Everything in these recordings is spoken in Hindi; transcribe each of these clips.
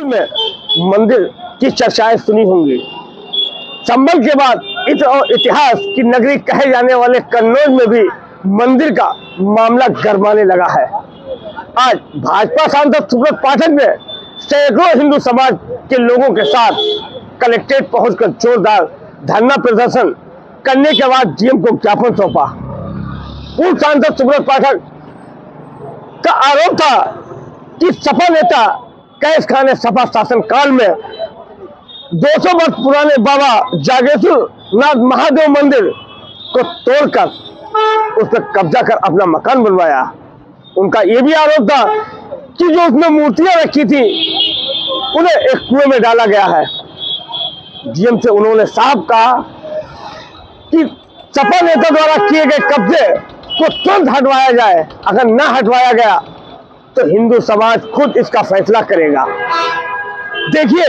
संभल में मंदिर की चर्चाएं सुनी होंगी। संभल के बाद इतिहास की नगरी कहे जाने वाले कन्नौज में भी मंदिर का मामला गरमाने लगा है। आज भाजपा सांसद सुब्रत पाठक ने सैकड़ों हिंदू समाज के लोगों के साथ कलेक्ट्रेट पहुंचकर जोरदार धरना प्रदर्शन करने के बाद डीएम को ज्ञापन सौंपा। पूर्व सांसद सुब्रत पाठक का आरोप था कि सपा नेता कैश खान ने सपा शासन काल में 200 वर्ष पुराने बाबा जागेश्वर नाथ महादेव मंदिर को तोड़कर उस पर कब्जा कर अपना मकान बनवाया। उनका यह भी आरोप था कि जो उसमें मूर्तियां रखी थी उन्हें एक कुएं में डाला गया है। डीएम से उन्होंने साफ कहा कि सपा नेता द्वारा किए गए कब्जे को तुरंत हटवाया जाए। अगर न हटवाया गया तो हिंदू समाज खुद इसका फैसला करेगा। देखिए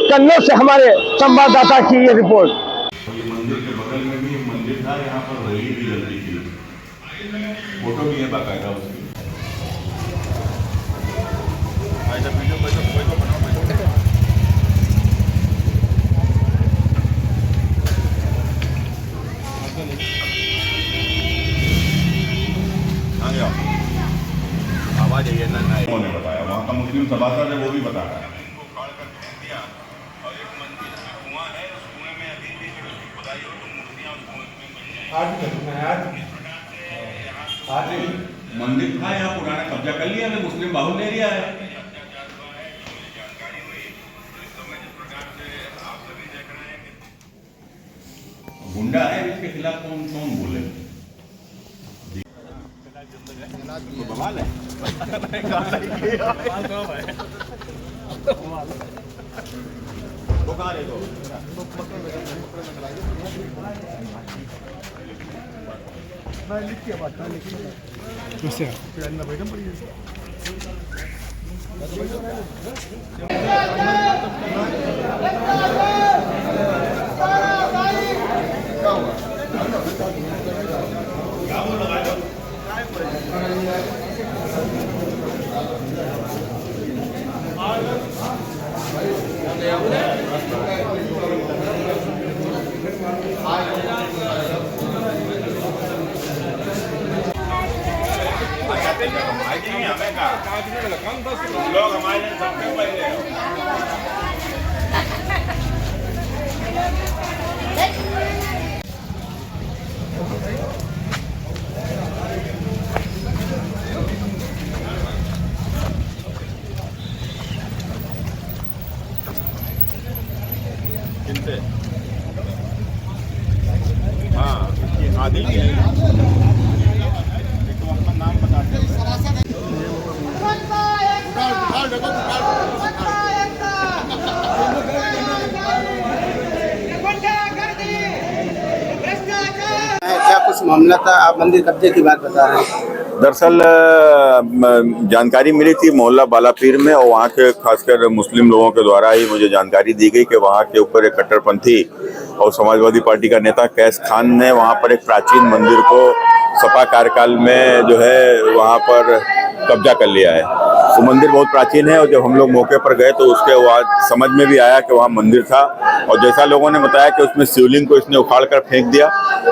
कन्नौज से हमारे संवाददाता की ये रिपोर्ट। मंदिर के बगल में भी मंदिर था, यहाँ पर होली भी जल रही थी, फोटो भी है बाकायदा उसकी। आवाज है ना, उन्होंने बताया, वहाँ का मुस्लिम सभासद है वो भी बता रहा है। मंदिर था यहाँ पुराना, कब्जा कर लिया है, मुस्लिम बाहुल्य एरिया है। गुंडा है, इसके खिलाफ कौन कौन बोले? बवाल है। लोग हमारे सबसे पहले किनसे? हाँ, आदि के तो अपना नाम बताते हैं। क्या कुछ मामला था, आप मंदिर कब्जे की बात बता रहे हैं? दरअसल जानकारी मिली थी मोहल्ला बालापीर में, और वहाँ के खासकर मुस्लिम लोगों के द्वारा ही मुझे जानकारी दी गई कि वहाँ के ऊपर एक कट्टरपंथी और समाजवादी पार्टी का नेता कैश खान ने वहाँ पर एक प्राचीन मंदिर को सपा कार्यकाल में जो है वहाँ पर कब्जा कर लिया है। वो मंदिर बहुत प्राचीन है, और जब हम लोग मौके पर गए तो उसके बाद समझ में भी आया कि वहाँ मंदिर था, और जैसा लोगों ने बताया कि उसमें शिवलिंग को इसने उखाड़ कर फेंक दिया,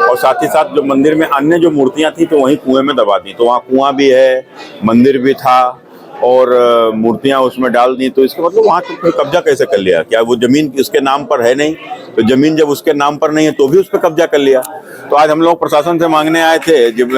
और साथ ही साथ जो मंदिर में अन्य जो मूर्तियां थी तो वहीं कुएं में दबा दी। तो वहाँ कुआं भी है, मंदिर भी था, और मूर्तियां उसमें डाल दी। तो इसका मतलब वहाँ तो कब्जा कैसे कर लिया? क्या वो जमीन उसके नाम पर है नहीं? तो जमीन जब उसके नाम पर नहीं है तो भी उस पर कब्जा कर लिया। तो आज हम लोग प्रशासन से मांगने आए थे, जब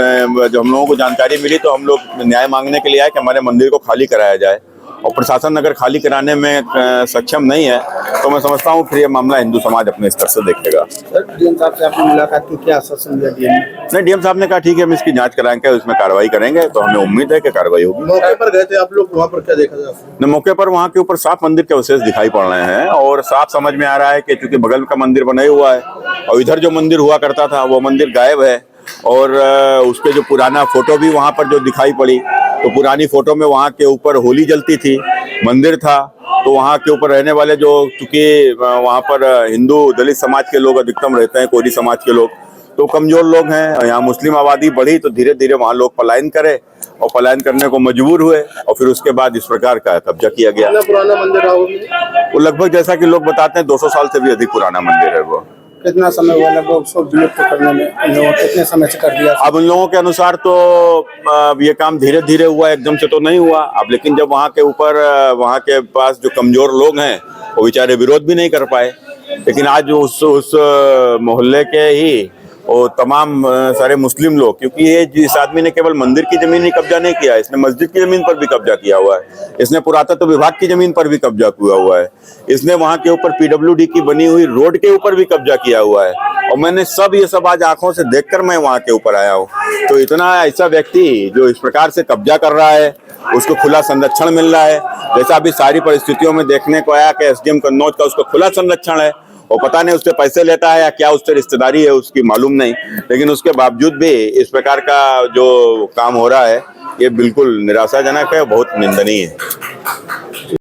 हम लोगों को जानकारी मिली तो हम लोग न्याय मांगने के लिए आए कि हमारे मंदिर को खाली कराया जाए, और प्रशासन अगर खाली कराने में सक्षम नहीं है तो मैं समझता हूँ फिर ये मामला हिंदू समाज अपने स्तर से देखेगा। सर, डीएम साहब से आपने मुलाकात की, क्या आश्वासन दिया डीएम ने? नहीं, डीएम साहब ने कहा ठीक है, हम इसकी जांच कराएंगे, उसमें कार्रवाई करेंगे, तो हमें उम्मीद है कि कार्रवाई होगी। मौके पर गए थे आप लोग, वहाँ पर क्या देखा था? मौके पर वहाँ के ऊपर साफ मंदिर के अवशेष दिखाई पड़ रहे हैं, और साफ समझ में आ रहा है कि चूंकि बगल का मंदिर बना हुआ है और इधर जो मंदिर हुआ करता था वो मंदिर गायब है, और उसके जो पुराना फोटो भी वहाँ पर जो दिखाई पड़ी, तो पुरानी फोटो में वहाँ के ऊपर होली जलती थी, मंदिर था, तो वहाँ के ऊपर रहने वाले जो, चूंकि वहाँ पर हिंदू दलित समाज के लोग अधिकतम रहते हैं, कोरी समाज के लोग, तो कमजोर लोग हैं और यहाँ मुस्लिम आबादी बढ़ी तो धीरे धीरे वहाँ लोग पलायन करे और पलायन करने को मजबूर हुए और फिर उसके बाद इस प्रकार का कब्जा किया गया। कितना पुराना मंदिर है वो? वो लगभग जैसा कि लोग बताते हैं 200 साल से भी अधिक पुराना मंदिर है वो। कितना समय हुआ लगभग उसको विलुप्त करने में? इन लोगों कितने समय से कर दिया? अब उन लोगों के अनुसार तो ये काम धीरे धीरे हुआ, एकदम से तो नहीं हुआ। अब लेकिन जब वहाँ के ऊपर वहाँ के पास जो कमजोर लोग हैं वो बेचारे विरोध भी नहीं कर पाए, लेकिन आज उस मोहल्ले के ही वो तमाम सारे मुस्लिम लोग, क्योंकि ये इस आदमी ने केवल मंदिर की जमीन ही कब्जा नहीं किया, इसने मस्जिद की जमीन पर भी कब्जा किया हुआ है, इसने पुरातत्व विभाग की जमीन पर भी कब्जा किया हुआ है, इसने वहां के ऊपर पीडब्ल्यूडी की बनी हुई रोड के ऊपर भी कब्जा किया हुआ है। और मैंने ये सब आज आंखों से देखकर मैं वहां के ऊपर आया हूँ। तो इतना ऐसा व्यक्ति जो इस प्रकार से कब्जा कर रहा है उसको खुला संरक्षण मिल रहा है, जैसा अभी सारी परिस्थितियों में देखने को आया कि एसडीएम कन्नौज का उसको खुला संरक्षण है और पता नहीं उससे पैसे लेता है या क्या उससे रिश्तेदारी है उसकी मालूम नहीं, लेकिन उसके बावजूद भी इस प्रकार का जो काम हो रहा है ये बिल्कुल निराशाजनक है, बहुत निंदनीय है।